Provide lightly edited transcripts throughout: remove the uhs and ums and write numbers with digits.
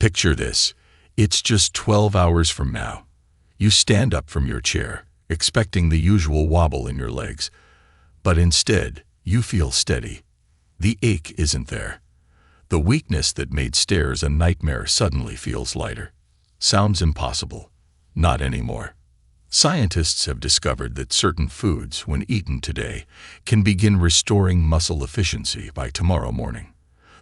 Picture this. It's just 12 hours from now. You stand up from your chair, expecting the usual wobble in your legs. But instead, you feel steady. The ache isn't there. The weakness that made stairs a nightmare suddenly feels lighter. Sounds impossible. Not anymore. Scientists have discovered that certain foods, when eaten today, can begin restoring muscle efficiency by tomorrow morning.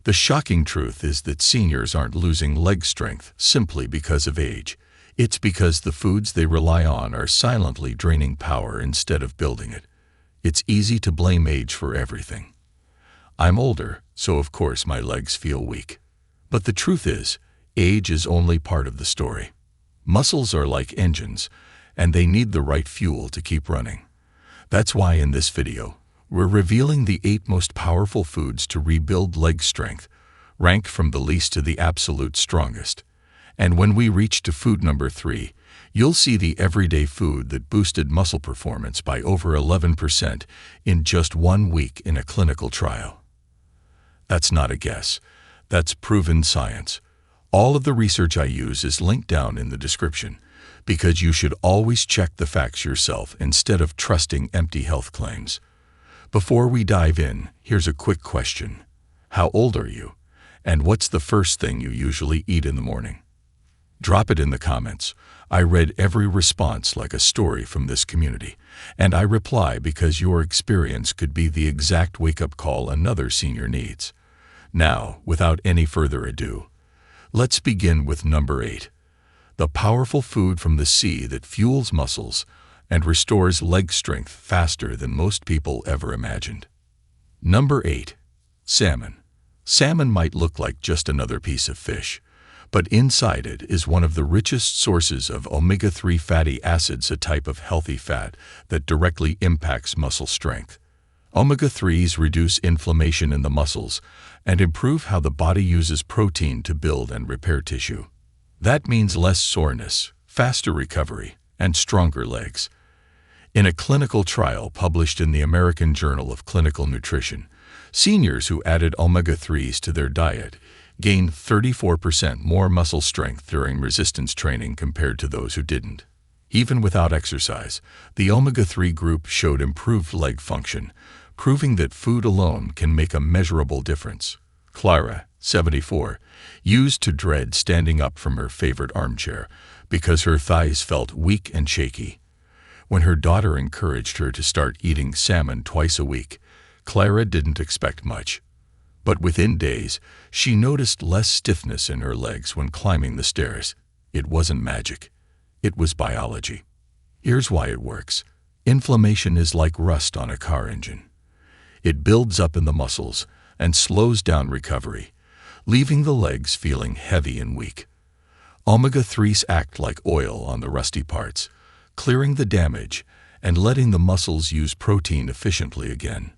The shocking truth is that seniors aren't losing leg strength simply because of age. It's because the foods they rely on are silently draining power instead of building it. It's easy to blame age for everything. I'm older, so of course my legs feel weak. But the truth is, age is only part of the story. Muscles are like engines, and they need the right fuel to keep running. That's why in this video, we're revealing the 8 most powerful foods to rebuild leg strength, ranked from the least to the absolute strongest. And when we reach to food number 3, you'll see the everyday food that boosted muscle performance by over 11% in just 1 week in a clinical trial. That's not a guess. That's proven science. All of the research I use is linked down in the description, because you should always check the facts yourself instead of trusting empty health claims. Before we dive in, here's a quick question. How old are you? And what's the first thing you usually eat in the morning? Drop it in the comments. I read every response like a story from this community, and I reply because your experience could be the exact wake-up call another senior needs. Now, without any further ado, let's begin with number 8. The powerful food from the sea that fuels muscles and restores leg strength faster than most people ever imagined. Number 8. Salmon. Salmon might look like just another piece of fish, but inside it is one of the richest sources of omega-3 fatty acids, a type of healthy fat that directly impacts muscle strength. Omega-3s reduce inflammation in the muscles and improve how the body uses protein to build and repair tissue. That means less soreness, faster recovery, and stronger legs. In a clinical trial published in the American Journal of Clinical Nutrition, seniors who added omega-3s to their diet gained 34% more muscle strength during resistance training compared to those who didn't. Even without exercise, the omega-3 group showed improved leg function, proving that food alone can make a measurable difference. Clara, 74, used to dread standing up from her favorite armchair because her thighs felt weak and shaky. When her daughter encouraged her to start eating salmon twice a week, Clara didn't expect much. But within days, she noticed less stiffness in her legs when climbing the stairs. It wasn't magic. It was biology. Here's why it works. Inflammation is like rust on a car engine. It builds up in the muscles and slows down recovery, leaving the legs feeling heavy and weak. Omega-3s act like oil on the rusty parts, clearing the damage and letting the muscles use protein efficiently again.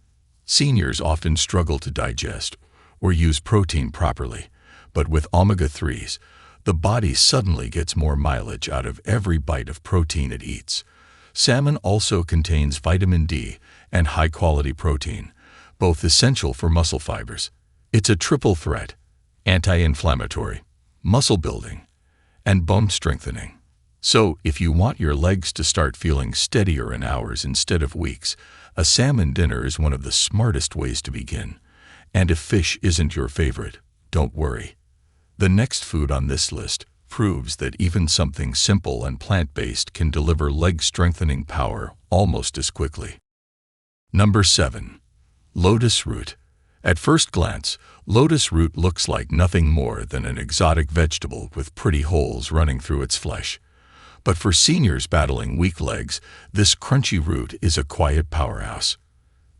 Seniors often struggle to digest or use protein properly, but with omega-3s, the body suddenly gets more mileage out of every bite of protein it eats. Salmon also contains vitamin D and high-quality protein, both essential for muscle fibers. It's a triple threat: anti-inflammatory, muscle building, and bone strengthening. So, if you want your legs to start feeling steadier in hours instead of weeks, a salmon dinner is one of the smartest ways to begin. And if fish isn't your favorite, don't worry. The next food on this list proves that even something simple and plant-based can deliver leg-strengthening power almost as quickly. Number 7. Lotus root. At first glance, lotus root looks like nothing more than an exotic vegetable with pretty holes running through its flesh. But for seniors battling weak legs, this crunchy root is a quiet powerhouse.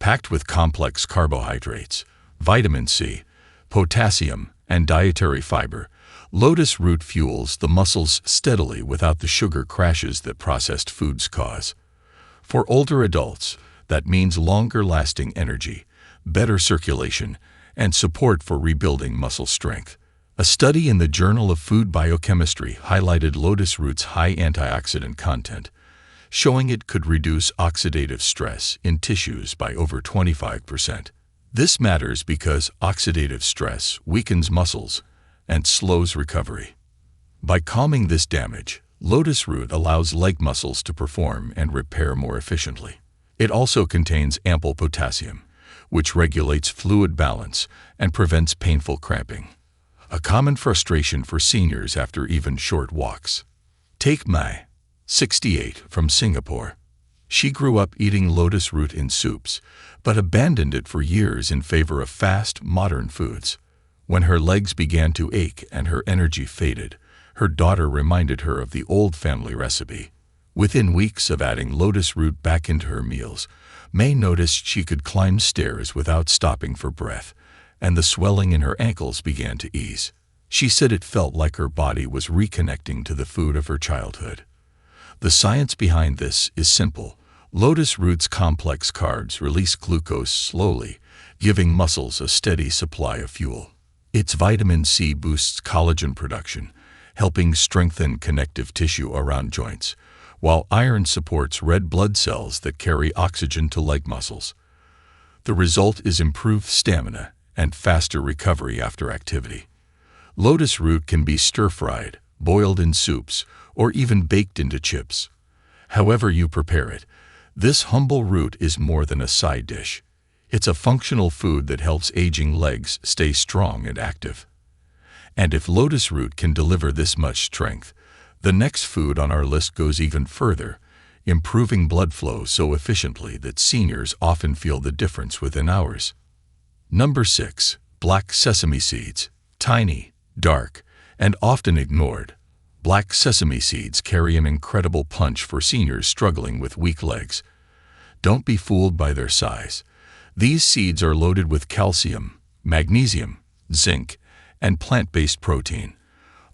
Packed with complex carbohydrates, vitamin C, potassium, and dietary fiber, lotus root fuels the muscles steadily without the sugar crashes that processed foods cause. For older adults, that means longer-lasting energy, better circulation, and support for rebuilding muscle strength. A study in the Journal of Food Biochemistry highlighted lotus root's high antioxidant content, showing it could reduce oxidative stress in tissues by over 25%. This matters because oxidative stress weakens muscles and slows recovery. By calming this damage, lotus root allows leg muscles to perform and repair more efficiently. It also contains ample potassium, which regulates fluid balance and prevents painful cramping, a common frustration for seniors after even short walks. Take Mai, 68, from Singapore. She grew up eating lotus root in soups, but abandoned it for years in favor of fast, modern foods. When her legs began to ache and her energy faded, her daughter reminded her of the old family recipe. Within weeks of adding lotus root back into her meals, May noticed she could climb stairs without stopping for breath, and the swelling in her ankles began to ease. She said it felt like her body was reconnecting to the food of her childhood. The science behind this is simple. Lotus root's complex carbs release glucose slowly, giving muscles a steady supply of fuel. Its vitamin C boosts collagen production, helping strengthen connective tissue around joints, while iron supports red blood cells that carry oxygen to leg muscles. The result is improved stamina and faster recovery after activity. Lotus root can be stir-fried, boiled in soups, or even baked into chips. However you prepare it, this humble root is more than a side dish. It's a functional food that helps aging legs stay strong and active. And if lotus root can deliver this much strength, the next food on our list goes even further, improving blood flow so efficiently that seniors often feel the difference within hours. Number 6. Black sesame seeds. Tiny, dark, and often ignored, black sesame seeds carry an incredible punch for seniors struggling with weak legs. Don't be fooled by their size. These seeds are loaded with calcium, magnesium, zinc, and plant-based protein,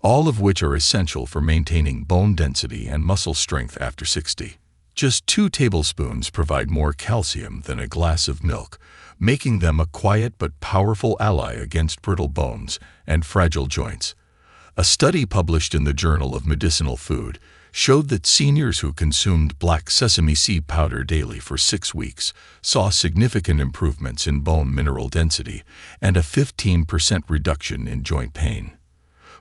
all of which are essential for maintaining bone density and muscle strength after 60. Just 2 tablespoons provide more calcium than a glass of milk, making them a quiet but powerful ally against brittle bones and fragile joints. A study published in the Journal of Medicinal Food showed that seniors who consumed black sesame seed powder daily for 6 weeks saw significant improvements in bone mineral density and a 15% reduction in joint pain.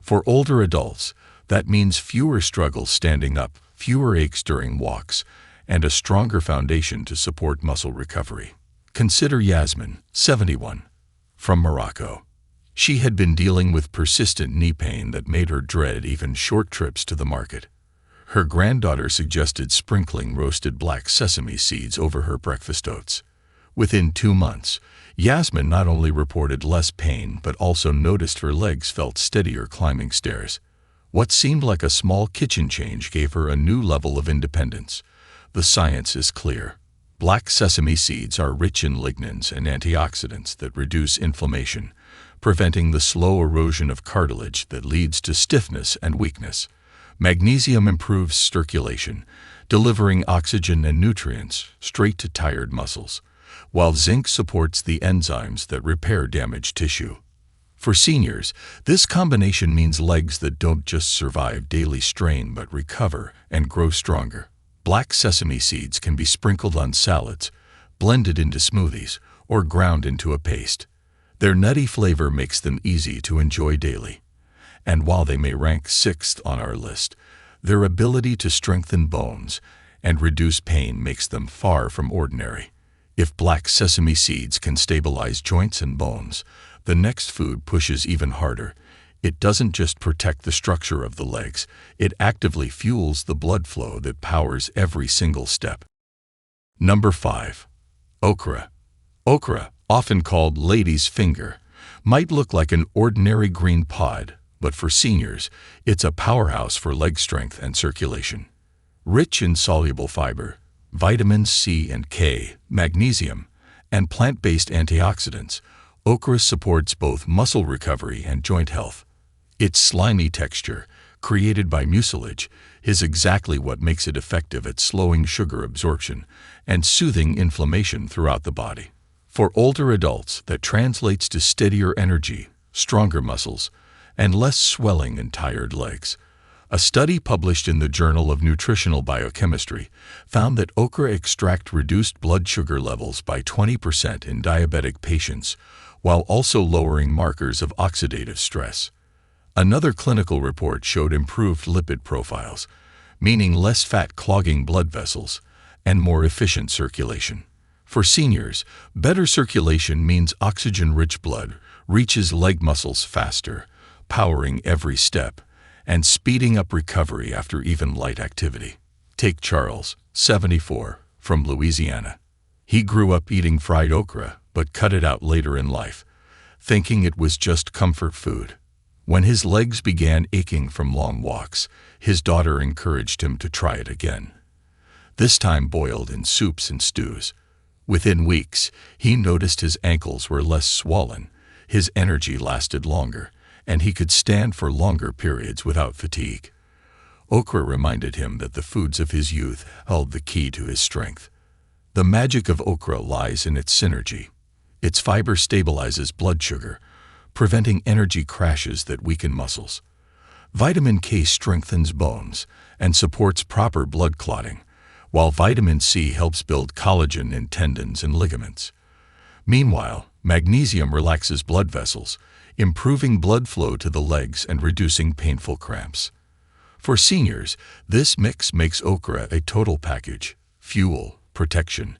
For older adults, that means fewer struggles standing up, fewer aches during walks, and a stronger foundation to support muscle recovery. Consider Yasmin, 71, from Morocco. She had been dealing with persistent knee pain that made her dread even short trips to the market. Her granddaughter suggested sprinkling roasted black sesame seeds over her breakfast oats. Within 2 months, Yasmin not only reported less pain but also noticed her legs felt steadier climbing stairs. What seemed like a small kitchen change gave her a new level of independence. The science is clear. Black sesame seeds are rich in lignans and antioxidants that reduce inflammation, preventing the slow erosion of cartilage that leads to stiffness and weakness. Magnesium improves circulation, delivering oxygen and nutrients straight to tired muscles, while zinc supports the enzymes that repair damaged tissue. For seniors, this combination means legs that don't just survive daily strain but recover and grow stronger. Black sesame seeds can be sprinkled on salads, blended into smoothies, or ground into a paste. Their nutty flavor makes them easy to enjoy daily. And while they may rank 6th on our list, their ability to strengthen bones and reduce pain makes them far from ordinary. If black sesame seeds can stabilize joints and bones, the next food pushes even harder. It doesn't just protect the structure of the legs, it actively fuels the blood flow that powers every single step. Number 5. Okra. Okra, often called lady's finger, might look like an ordinary green pod, but for seniors, it's a powerhouse for leg strength and circulation. Rich in soluble fiber, vitamins C and K, magnesium, and plant-based antioxidants, okra supports both muscle recovery and joint health. Its slimy texture, created by mucilage, is exactly what makes it effective at slowing sugar absorption and soothing inflammation throughout the body. For older adults, that translates to steadier energy, stronger muscles, and less swelling and tired legs. A study published in the Journal of Nutritional Biochemistry found that okra extract reduced blood sugar levels by 20% in diabetic patients, while also lowering markers of oxidative stress. Another clinical report showed improved lipid profiles, meaning less fat clogging blood vessels and more efficient circulation. For seniors, better circulation means oxygen-rich blood reaches leg muscles faster, powering every step and speeding up recovery after even light activity. Take Charles, 74, from Louisiana. He grew up eating fried okra, but cut it out later in life, thinking it was just comfort food. When his legs began aching from long walks, his daughter encouraged him to try it again. This time boiled in soups and stews. Within weeks, he noticed his ankles were less swollen, his energy lasted longer, and he could stand for longer periods without fatigue. Okra reminded him that the foods of his youth held the key to his strength. The magic of okra lies in its synergy. Its fiber stabilizes blood sugar, preventing energy crashes that weaken muscles. Vitamin K strengthens bones and supports proper blood clotting, while vitamin C helps build collagen in tendons and ligaments. Meanwhile, magnesium relaxes blood vessels, improving blood flow to the legs and reducing painful cramps. For seniors, this mix makes okra a total package: fuel, protection,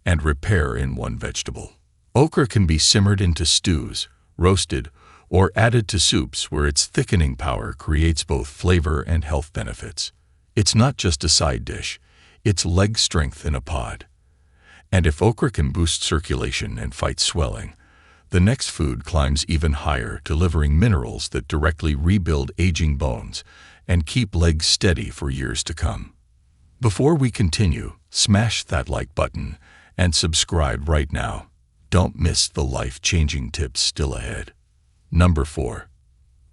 and repair in one vegetable. Okra can be simmered into stews, roasted, or added to soups where its thickening power creates both flavor and health benefits. It's not just a side dish, it's leg strength in a pod. And if okra can boost circulation and fight swelling, the next food climbs even higher, delivering minerals that directly rebuild aging bones and keep legs steady for years to come. Before we continue, smash that like button and subscribe right now. Don't miss the life-changing tips still ahead. Number 4.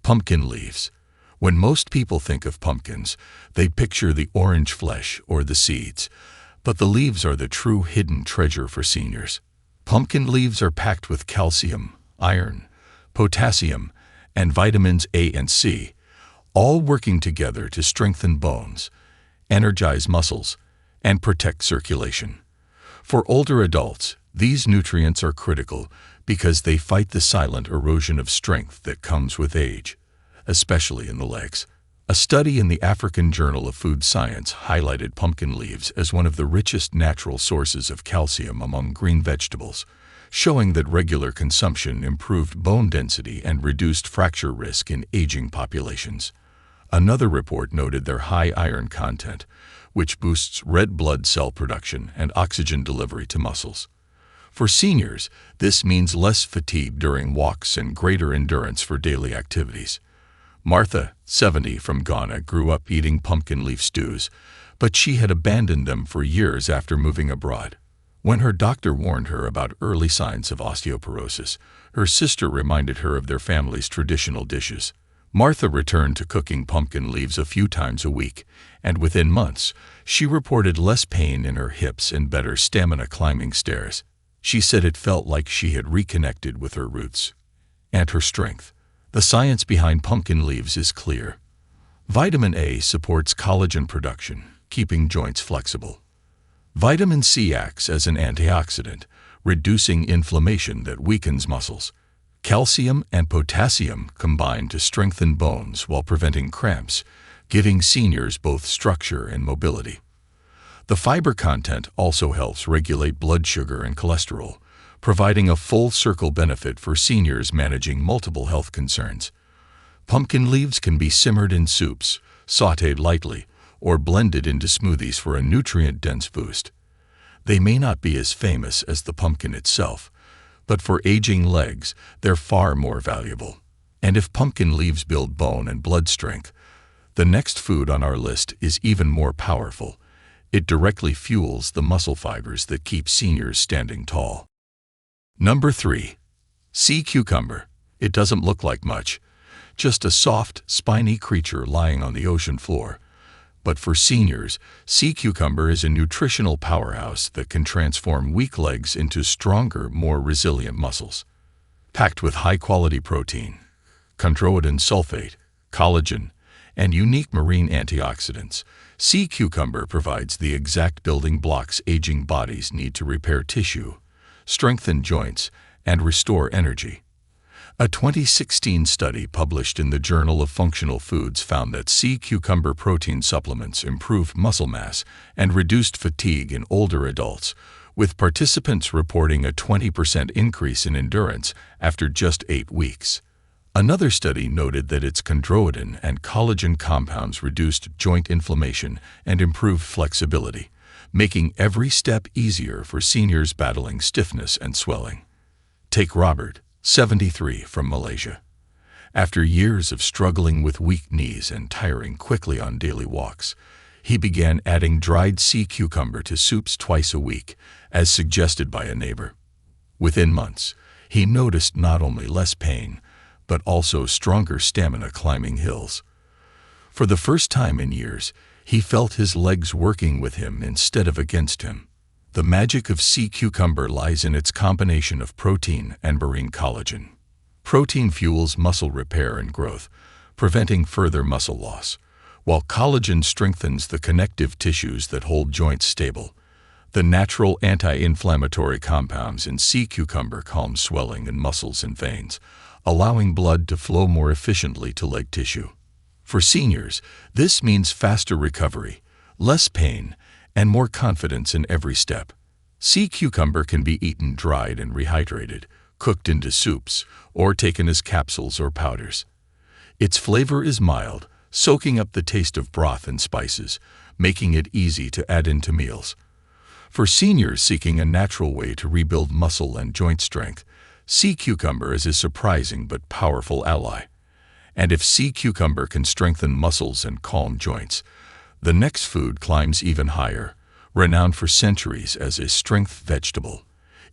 Pumpkin leaves. When most people think of pumpkins, they picture the orange flesh or the seeds, but the leaves are the true hidden treasure for seniors. Pumpkin leaves are packed with calcium, iron, potassium, and vitamins A and C, all working together to strengthen bones, energize muscles, and protect circulation. For older adults, these nutrients are critical because they fight the silent erosion of strength that comes with age, especially in the legs. A study in the African Journal of Food Science highlighted pumpkin leaves as one of the richest natural sources of calcium among green vegetables, showing that regular consumption improved bone density and reduced fracture risk in aging populations. Another report noted their high iron content, which boosts red blood cell production and oxygen delivery to muscles. For seniors, this means less fatigue during walks and greater endurance for daily activities. Martha, 70, from Ghana, grew up eating pumpkin leaf stews, but she had abandoned them for years after moving abroad. When her doctor warned her about early signs of osteoporosis, her sister reminded her of their family's traditional dishes. Martha returned to cooking pumpkin leaves a few times a week, and within months, she reported less pain in her hips and better stamina climbing stairs. She said it felt like she had reconnected with her roots and her strength. The science behind pumpkin leaves is clear. Vitamin A supports collagen production, keeping joints flexible. Vitamin C acts as an antioxidant, reducing inflammation that weakens muscles. Calcium and potassium combine to strengthen bones while preventing cramps, giving seniors both structure and mobility. The fiber content also helps regulate blood sugar and cholesterol, providing a full circle benefit for seniors managing multiple health concerns. Pumpkin leaves can be simmered in soups, sautéed lightly, or blended into smoothies for a nutrient-dense boost. They may not be as famous as the pumpkin itself, but for aging legs, they're far more valuable. And if pumpkin leaves build bone and blood strength, the next food on our list is even more powerful. It directly fuels the muscle fibers that keep seniors standing tall. Number 3. Sea cucumber. It doesn't look like much, just a soft, spiny creature lying on the ocean floor. But for seniors, sea cucumber is a nutritional powerhouse that can transform weak legs into stronger, more resilient muscles. Packed with high-quality protein, chondroitin sulfate, collagen, and unique marine antioxidants, sea cucumber provides the exact building blocks aging bodies need to repair tissue, strengthen joints, and restore energy. A 2016 study published in the Journal of Functional Foods found that sea cucumber protein supplements improved muscle mass and reduced fatigue in older adults, with participants reporting a 20% increase in endurance after just 8 weeks. Another study noted that its chondroitin and collagen compounds reduced joint inflammation and improved flexibility, making every step easier for seniors battling stiffness and swelling. Take Robert, 73, from Malaysia. After years of struggling with weak knees and tiring quickly on daily walks, he began adding dried sea cucumber to soups twice a week, as suggested by a neighbor. Within months, he noticed not only less pain, but also stronger stamina climbing hills. For the first time in years, he felt his legs working with him instead of against him. The magic of sea cucumber lies in its combination of protein and marine collagen. Protein fuels muscle repair and growth, preventing further muscle loss, while collagen strengthens the connective tissues that hold joints stable. The natural anti-inflammatory compounds in sea cucumber calm swelling in muscles and veins, allowing blood to flow more efficiently to leg tissue. For seniors, this means faster recovery, less pain, and more confidence in every step. Sea cucumber can be eaten dried and rehydrated, cooked into soups, or taken as capsules or powders. Its flavor is mild, soaking up the taste of broth and spices, making it easy to add into meals. For seniors seeking a natural way to rebuild muscle and joint strength, sea cucumber is a surprising but powerful ally. And if sea cucumber can strengthen muscles and calm joints, the next food climbs even higher. Renowned for centuries as a strength vegetable,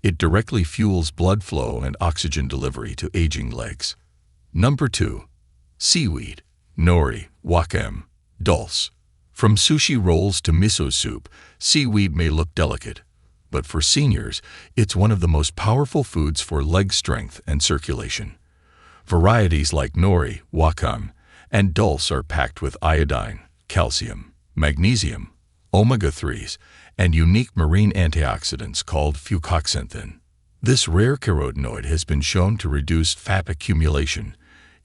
it directly fuels blood flow and oxygen delivery to aging legs. Number 2. Seaweed. Nori, wakame, dulse. From sushi rolls to miso soup, seaweed may look delicate, but for seniors, it's one of the most powerful foods for leg strength and circulation. Varieties like nori, wakame, and dulse are packed with iodine, calcium, magnesium, omega-3s, and unique marine antioxidants called fucoxanthin. This rare carotenoid has been shown to reduce fat accumulation,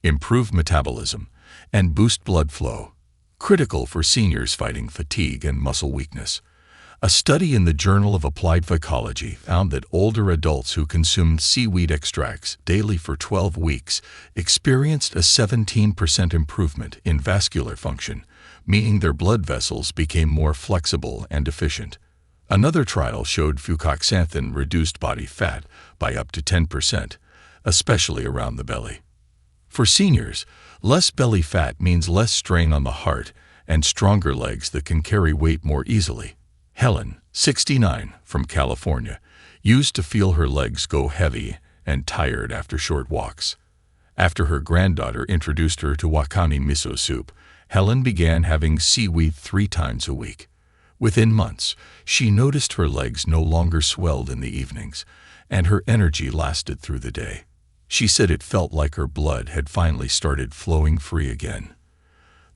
improve metabolism, and boost blood flow, critical for seniors fighting fatigue and muscle weakness. A study in the Journal of Applied Phycology found that older adults who consumed seaweed extracts daily for 12 weeks experienced a 17% improvement in vascular function, meaning their blood vessels became more flexible and efficient. Another trial showed fucoxanthin reduced body fat by up to 10%, especially around the belly. For seniors, less belly fat means less strain on the heart and stronger legs that can carry weight more easily. Helen, 69, from California, used to feel her legs go heavy and tired after short walks. After her granddaughter introduced her to wakame miso soup, Helen began having seaweed 3 times a week. Within months, she noticed her legs no longer swelled in the evenings, and her energy lasted through the day. She said it felt like her blood had finally started flowing free again.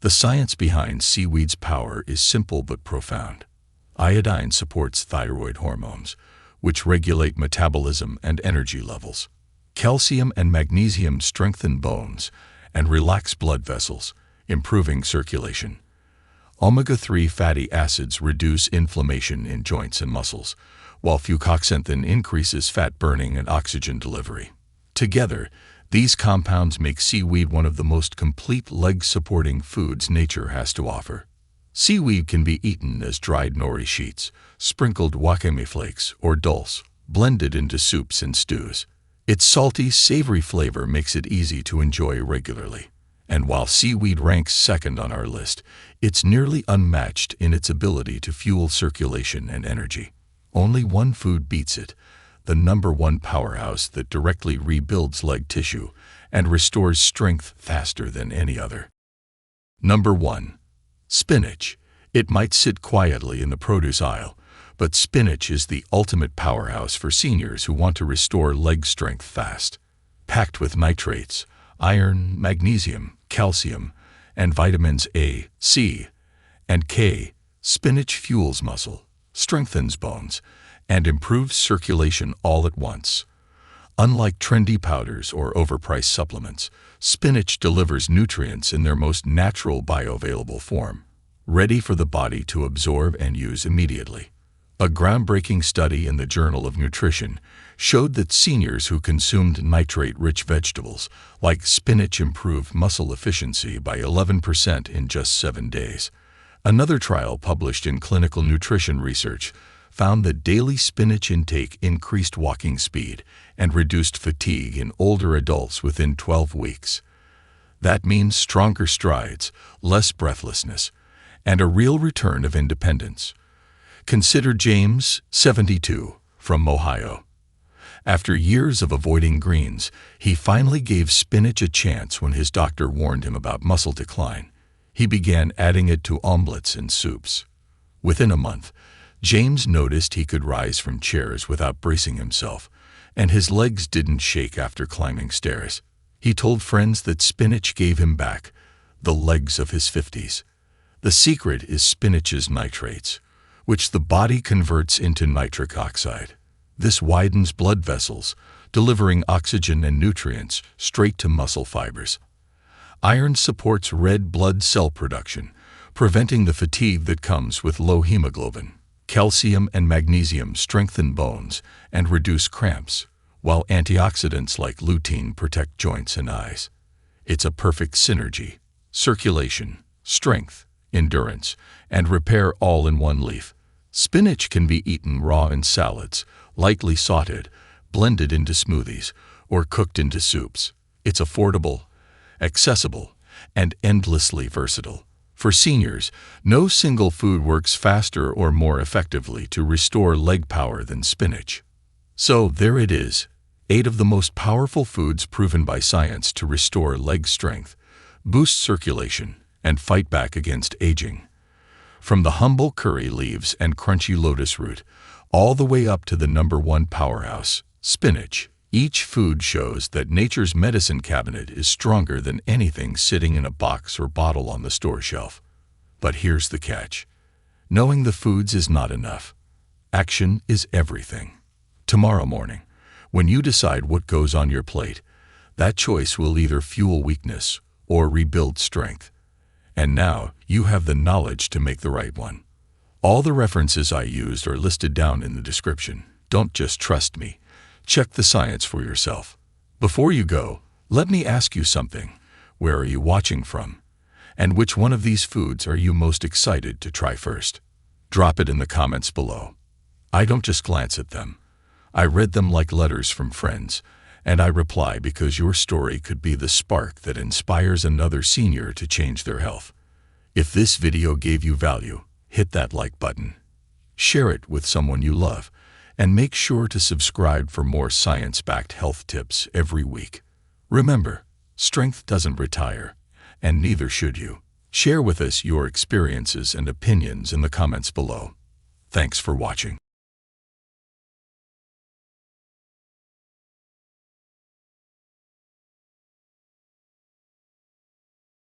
The science behind seaweed's power is simple but profound. Iodine supports thyroid hormones, which regulate metabolism and energy levels. Calcium and magnesium strengthen bones and relax blood vessels, improving circulation. Omega-3 fatty acids reduce inflammation in joints and muscles, while fucoxanthin increases fat burning and oxygen delivery. Together, these compounds make seaweed one of the most complete leg-supporting foods nature has to offer. Seaweed can be eaten as dried nori sheets, sprinkled wakame flakes, or dulse, blended into soups and stews. Its salty, savory flavor makes it easy to enjoy regularly. And while seaweed ranks second on our list, it's nearly unmatched in its ability to fuel circulation and energy. Only one food beats it, the #1 powerhouse that directly rebuilds leg tissue and restores strength faster than any other. Number 1. Spinach. It might sit quietly in the produce aisle, but spinach is the ultimate powerhouse for seniors who want to restore leg strength fast. Packed with nitrates, iron, magnesium, calcium, and vitamins A, C, and K, spinach fuels muscle, strengthens bones, and improves circulation all at once. Unlike trendy powders or overpriced supplements, spinach delivers nutrients in their most natural bioavailable form, ready for the body to absorb and use immediately. A groundbreaking study in the Journal of Nutrition showed that seniors who consumed nitrate-rich vegetables, like spinach, improved muscle efficiency by 11% in just 7 days. Another trial published in Clinical Nutrition Research found that daily spinach intake increased walking speed and reduced fatigue in older adults within 12 weeks. That means stronger strides, less breathlessness, and a real return of independence. Consider James, 72, from Ohio. After years of avoiding greens, he finally gave spinach a chance when his doctor warned him about muscle decline. He began adding it to omelets and soups. Within a month, James noticed he could rise from chairs without bracing himself, and his legs didn't shake after climbing stairs. He told friends that spinach gave him back the legs of his 50s. The secret is spinach's nitrates, which the body converts into nitric oxide. This widens blood vessels, delivering oxygen and nutrients straight to muscle fibers. Iron supports red blood cell production, preventing the fatigue that comes with low hemoglobin. Calcium and magnesium strengthen bones and reduce cramps, while antioxidants like lutein protect joints and eyes. It's a perfect synergy: circulation, strength, endurance, and repair all in one leaf. Spinach can be eaten raw in salads, lightly sautéed, blended into smoothies, or cooked into soups. It's affordable, accessible, and endlessly versatile. For seniors, no single food works faster or more effectively to restore leg power than spinach. So there it is, 8 of the most powerful foods proven by science to restore leg strength, boost circulation, and fight back against aging. From the humble curry leaves and crunchy lotus root, all the way up to the #1 powerhouse, spinach, each food shows that nature's medicine cabinet is stronger than anything sitting in a box or bottle on the store shelf. But here's the catch: knowing the foods is not enough. Action is everything. Tomorrow morning, when you decide what goes on your plate, that choice will either fuel weakness or rebuild strength. And now you have the knowledge to make the right one. All the references I used are listed down in the description. Don't just trust me. Check the science for yourself. Before you go, let me ask you something. Where are you watching from? And which one of these foods are you most excited to try first? Drop it in the comments below. I don't just glance at them. I read them like letters from friends, and I reply because your story could be the spark that inspires another senior to change their health. If this video gave you value, hit that like button. Share it with someone you love, and make sure to subscribe for more science-backed health tips every week. Remember, strength doesn't retire, and neither should you. Share with us your experiences and opinions in the comments below. Thanks for watching.